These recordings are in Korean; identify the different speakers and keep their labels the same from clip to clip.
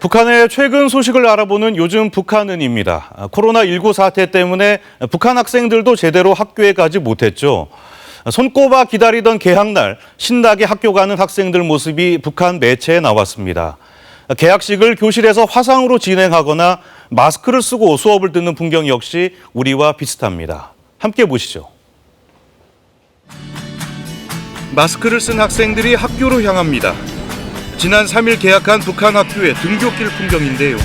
Speaker 1: 북한의 최근 소식을 알아보는 요즘 북한은입니다. 코로나19 사태 때문에 북한 학생들도 제대로 학교에 가지 못했죠. 손꼽아 기다리던 개학날 신나게 학교 가는 학생들 모습이 북한 매체에 나왔습니다. 개학식을 교실에서 화상으로 진행하거나 마스크를 쓰고 수업을 듣는 풍경 역시 우리와 비슷합니다. 함께 보시죠. 마스크를 쓴 학생들이 학교로 향합니다. 지난 3일 개학한 북한 학교의 등교길 풍경인데요.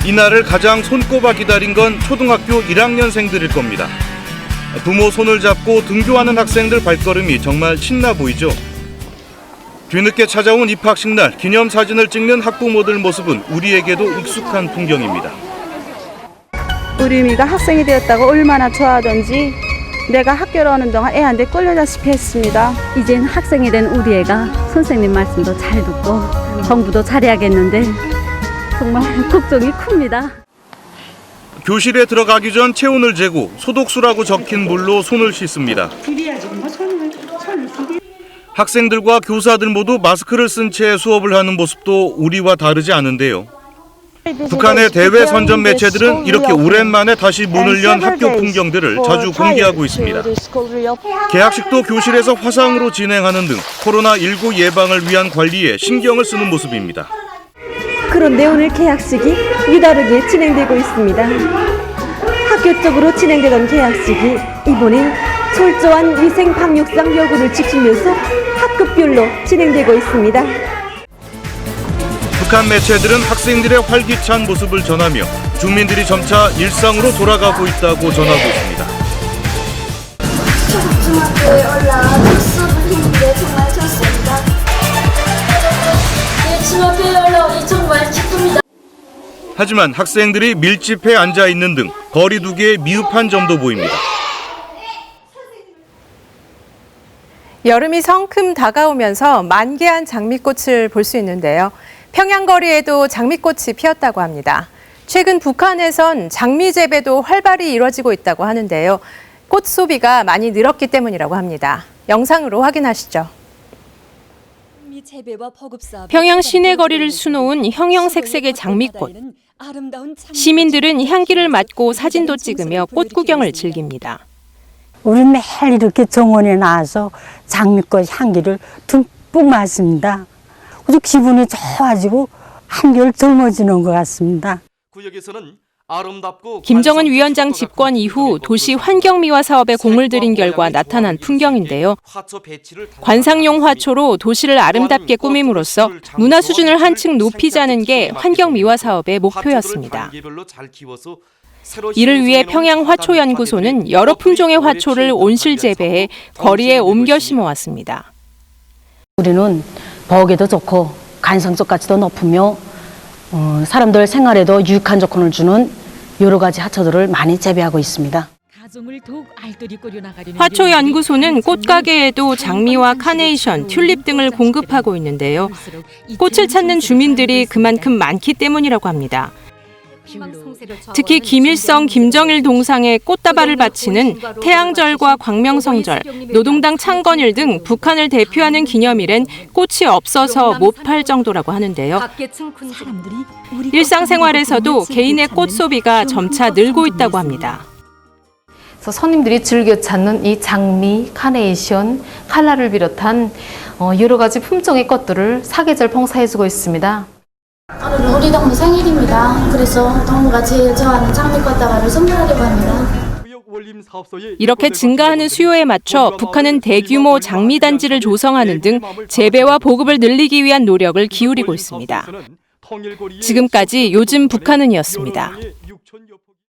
Speaker 1: 이날을 가장 손꼽아 기다린 건 초등학교 1학년생들일 겁니다. 부모 손을 잡고 등교하는 학생들 발걸음이 정말 신나 보이죠. 뒤늦게 찾아온 입학식 날 기념사진을 찍는 학부모들 모습은 우리에게도 익숙한 풍경입니다.
Speaker 2: 우리 미가 학생이 되었다고 얼마나 좋아하던지 내가 학교로 오는 동안 애한테 끌려다시피 했습니다.
Speaker 3: 이젠 학생이 된 우리 애가 선생님 말씀도 잘 듣고 공부도 잘해야겠는데 정말 걱정이 큽니다.
Speaker 1: 교실에 들어가기 전 체온을 재고 소독수라고 적힌 물로 손을 씻습니다. 학생들과 교사들 모두 마스크를 쓴 채 수업을 하는 모습도 우리와 다르지 않은데요. 북한의 대외 선전 매체들은 이렇게 오랜만에 다시 문을 연 학교 풍경들을 자주 공개하고 있습니다. 개학식도 교실에서 화상으로 진행하는 등 코로나19 예방을 위한 관리에 신경을 쓰는 모습입니다.
Speaker 4: 그런데 오늘 개학식이 유다르게 진행되고 있습니다. 학교 쪽으로 진행되던 개학식이 이번엔 철저한 위생 방역상 여부를 지키면서 학급별로 진행되고 있습니다.
Speaker 1: 북한 매체들은 학생들의 활기찬 모습을 전하며 주민들이 점차 일상으로 돌아가고 있다고 전하고 있습니다.
Speaker 5: 중학교에 올라와 수업을 했는데 정말 좋습니다. 중학교에 올라오니 정말 기쁩니다.
Speaker 1: 하지만 학생들이 밀집해 앉아 있는 등 거리 두기에 미흡한 점도 보입니다.
Speaker 6: 여름이 성큼 다가오면서 만개한 장미꽃을 볼 수 있는데요. 평양 거리에도 장미꽃이 피었다고 합니다. 최근 북한에선 장미 재배도 활발히 이루어지고 있다고 하는데요. 꽃 소비가 많이 늘었기 때문이라고 합니다. 영상으로 확인하시죠.
Speaker 7: 평양 시내 거리를 수놓은 형형색색의 장미꽃. 시민들은 향기를 맡고 사진도 찍으며 꽃 구경을 즐깁니다.
Speaker 8: 우리 매일 이렇게 정원에 나와서 장미꽃 향기를 듬뿍 맡습니다. 아주 기분이 좋아지고 한결 젊어지는 것 같습니다.
Speaker 7: 김정은 위원장 집권 이후 도시 환경미화 사업에 공을 들인 결과 나타난 풍경인데요. 관상용 화초로 도시를 아름답게 꾸밈으로써 문화 수준을 한층 높이자는 게 환경미화 사업의 목표였습니다. 이를 위해 평양 화초연구소는 여러 품종의 화초를 온실 재배해 거리에 옮겨 심어왔습니다.
Speaker 9: 우리는 보기에도 좋고 관상적 가치도 높으며 사람들 생활에도 유익한 조건을 주는 여러 가지 화초들을 많이 재배하고 있습니다.
Speaker 7: 화초연구소는 꽃가게에도 장미와 카네이션, 튤립 등을 공급하고 있는데요. 꽃을 찾는 주민들이 그만큼 많기 때문이라고 합니다. 특히 김일성, 김정일 동상에 꽃다발을 바치는 태양절과 광명성절, 노동당 창건일 등 북한을 대표하는 기념일엔 꽃이 없어서 못 팔 정도라고 하는데요. 일상생활에서도 개인의 꽃 소비가 점차 늘고 있다고 합니다.
Speaker 10: 손님들이 즐겨 찾는 이 장미, 카네이션, 칼라를 비롯한 여러 가지 품종의 꽃들을 사계절 봉사해주고 있습니다.
Speaker 5: 오늘은 우리 동무 생일입니다. 그래서 동무가 제일 좋아하는 장미꽃다발을 선물하려고 합니다.
Speaker 7: 이렇게 증가하는 수요에 맞춰 북한은 대규모 장미단지를 조성하는 등 재배와 보급을 늘리기 위한 노력을 기울이고 있습니다. 지금까지 요즘 북한은이었습니다.